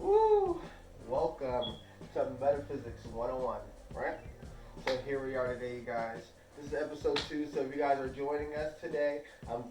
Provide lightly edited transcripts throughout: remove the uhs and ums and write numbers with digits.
Woo! Welcome to Metaphysics 101, right? So here we are today, you guys. This is episode 2, so if you guys are joining us today,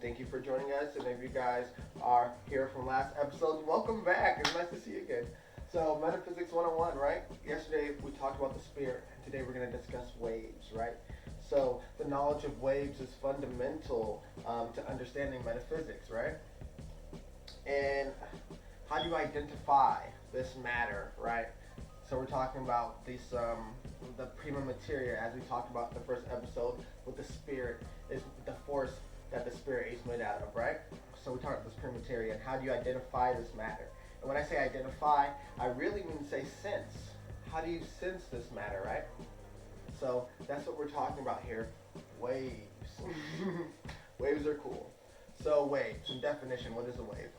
thank you for joining us. And if you guys are here from last episode, welcome back. It's nice to see you again. So Metaphysics 101, right? Yesterday we talked about the spirit, and today we're going to discuss waves, right? So the knowledge of waves is fundamental to understanding metaphysics, right? And how do you identify this matter, right? So we're talking about this, the prima materia, as we talked about in the first episode, with the spirit is the force that the spirit is made out of, right? So we talked about this prima materia and how do you identify this matter? And when I say identify, I really mean to say sense. How do you sense this matter, right? So that's what we're talking about here. Waves. Waves are cool. So waves, in definition, what is a wave?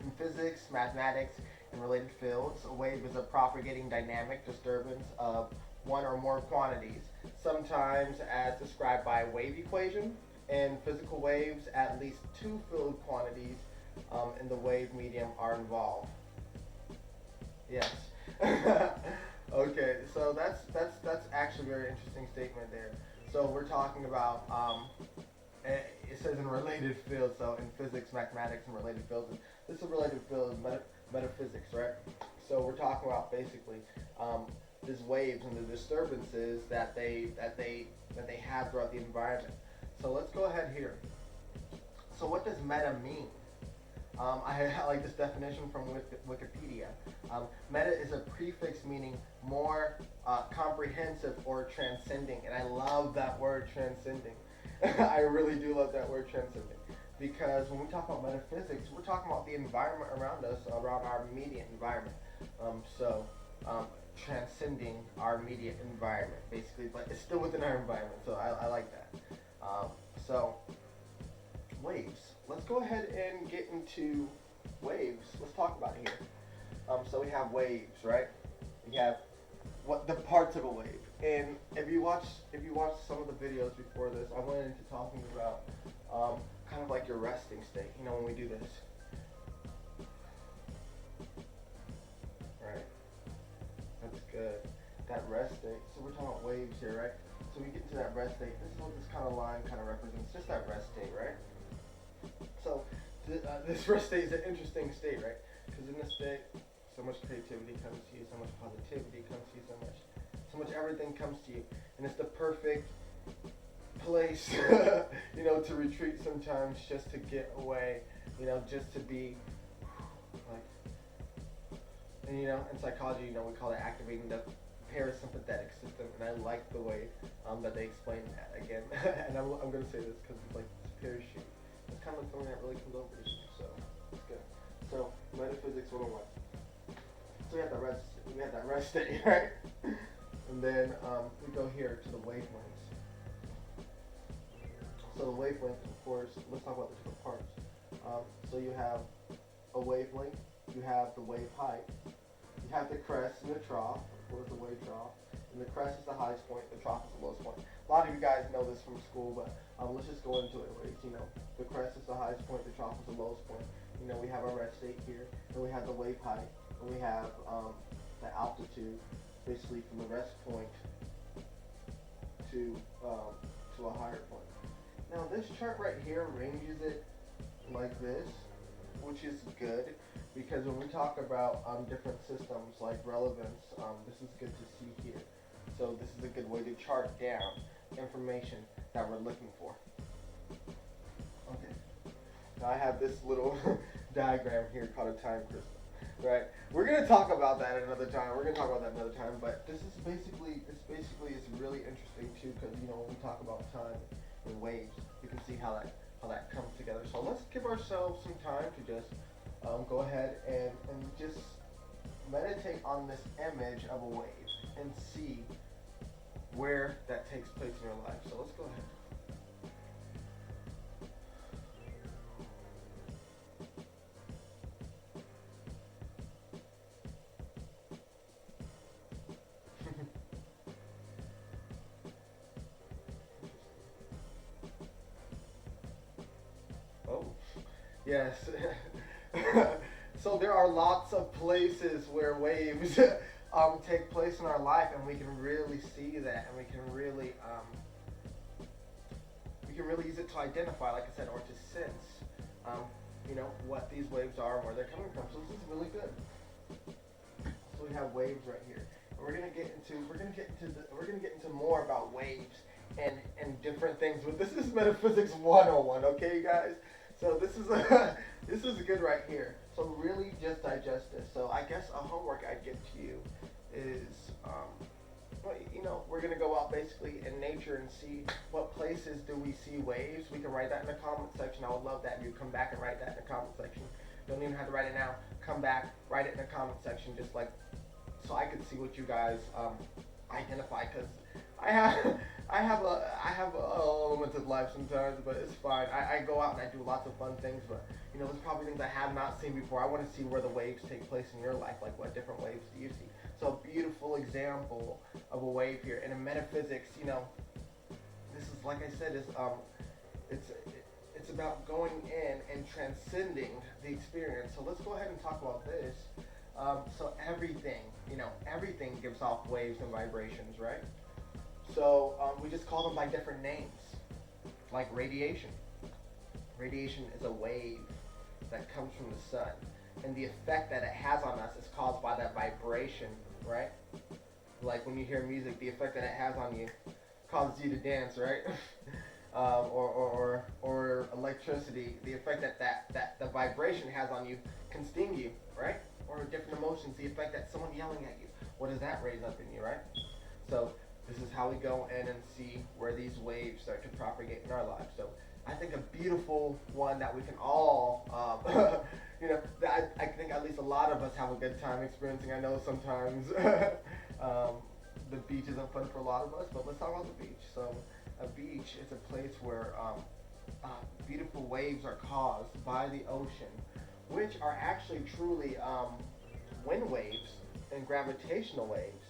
In physics, mathematics, and related fields, a wave is a propagating dynamic disturbance of one or more quantities, sometimes as described by a wave equation. In physical waves, at least two fluid quantities in the wave medium are involved. Yes. Okay, so that's actually a very interesting statement there. So we're talking about it says in related fields, so in physics, mathematics, and related fields. This is a related field is metaphysics, right? So we're talking about basically these waves and the disturbances that they have throughout the environment. So let's go ahead here. So what does meta mean? I like this definition from Wikipedia. Meta is a prefix meaning more comprehensive or transcending, and I love that word transcending. I really do love that word transcending, because when we talk about metaphysics, we're talking about the environment around us, around our immediate environment. Transcending our immediate environment, basically, but it's still within our environment, so I like that. So, waves. Let's go ahead and get into waves. Let's talk about it here. So we have waves, right? We have what the parts of a wave. And if you watch some of the videos before this, I went into talking about kind of like your resting state. You know, when we do this, right? That's good. That rest state. So we're talking about waves here, right? So we get into that rest state. This is what this kind of line kind of represents. Just that rest state, right? So this rest state is an interesting state, right? Because in this state, so much creativity comes to you, so much positivity comes to you, so much everything comes to you, and it's the perfect place, to retreat sometimes, just to get away, just to be like, and in psychology, we call it activating the parasympathetic system, and I like the way that they explain that again, and I'm going to say this because it's like this parachute. It's kind of like something that really comes over you, so it's good. So metaphysics 101. So we have that rest state, right? And then we go here to the wavelengths. So the wavelength, of course, let's talk about the different parts. So you have a wavelength, you have the wave height, you have the crest and the trough, of course the wave trough, and the crest is the highest point, the trough is the lowest point. A lot of you guys know this from school, but let's just go into it. The crest is the highest point, the trough is the lowest point. We have our rest state here, and we have the wave height, and we have the altitude, basically from the rest point to a higher point. Now this chart right here ranges it like this, which is good, because when we talk about different systems like relevance, this is good to see here. So this is a good way to chart down information that we're looking for. Okay. Now I have this little diagram here called a time crystal, right? We're gonna talk about that another time. But this basically is really interesting too, because when we talk about time and waves, you can see how that comes together. So let's give ourselves some time to just go ahead and just meditate on this image of a wave and see where that takes place in your life. So let's go ahead. Oh, yes. So there are lots of places where waves take place in our life, and we can really see that, and we can really use it to identify, like I said, or to sense, what these waves are and where they're coming from. So this is really good. So we have waves right here. And we're gonna get into more about waves and different things. But this is Metaphysics 101, okay, you guys? So this is this is good right here. So really just digest this. So I guess a homework I'd give to you is we're gonna go out basically in nature and see what places do we see waves. We can write that in the comment section. I would love that if you come back and write that in the comment section. Don't even have to write it now. Come back, write it in the comment section, just like so I could see what you guys identify. Because I have a limited life sometimes, but it's fine. I go out and I do lots of fun things, but there's probably things I have not seen before. I want to see where the waves take place in your life. Like what different waves do you see? So a beautiful example of a wave here. And in metaphysics, this is like I said, it's about going in and transcending the experience. So let's go ahead and talk about this. So everything gives off waves and vibrations, right? So we just call them by different names, like radiation. Radiation is a wave that comes from the sun, and the effect that it has on us is caused by that vibration, right? Like when you hear music, the effect that it has on you causes you to dance, right? or electricity, the effect that the vibration has on you can sting you, right? Or different emotions, the effect that someone yelling at you, what does that raise up in you, right? So this is how we go in and see where these waves start to propagate in our lives. So I think a beautiful one that we can all, that I think at least a lot of us have a good time experiencing. I know sometimes the beach isn't fun for a lot of us, but let's talk about the beach. So a beach is a place where beautiful waves are caused by the ocean, which are actually truly wind waves and gravitational waves,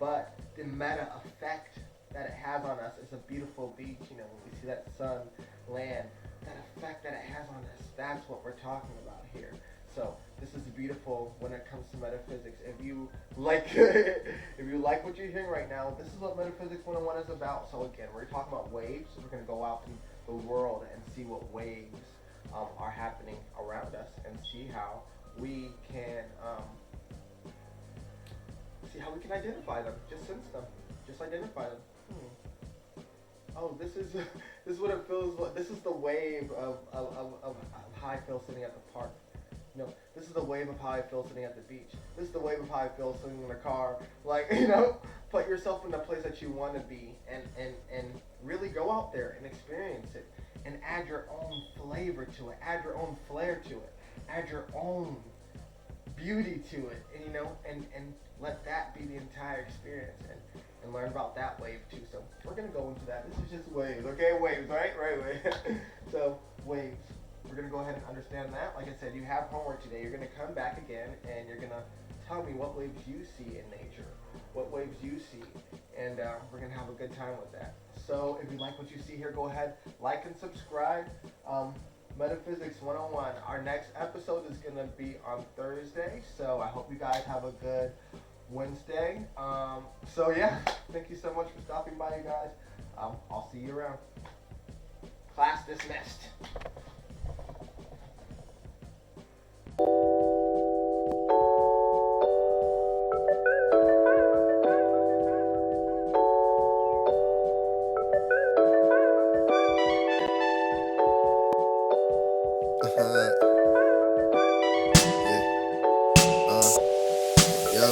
but the meta effect that it has on us is a beautiful beach. When we see that sun, land, that effect that it has on us, that's what we're talking about here. So this is beautiful when it comes to metaphysics. If you like what you're hearing right now, this is what Metaphysics 101 is about. So again, we're talking about waves. So we're going to go out in the world and see what waves are happening around us, and see how we can identify them. Just sense them. Just identify them. Oh, this is what it feels like. This is the wave of how I feel sitting at the park. This is the wave of how I feel sitting at the beach. This is the wave of how I feel sitting in the car. Like, put yourself in the place that you want to be, and really go out there and experience it, and add your own flavor to it, add your own flair to it, add your own beauty to it, and let that be the entire experience, and learn about that wave too. So we're gonna go into that. This is just waves, okay? Waves, right? Right. So waves. We're gonna go ahead and understand that. Like I said, you have homework today. You're gonna come back again, and you're gonna tell me what waves you see in nature, what waves you see, and we're gonna have a good time with that. So if you like what you see here, go ahead, like and subscribe. Metaphysics 101. Our next episode is gonna be on Thursday. So I hope you guys have a good Wednesday. So yeah, thank you so much for stopping by, you guys. I'll see you around. Class dismissed. Yeah. Yo.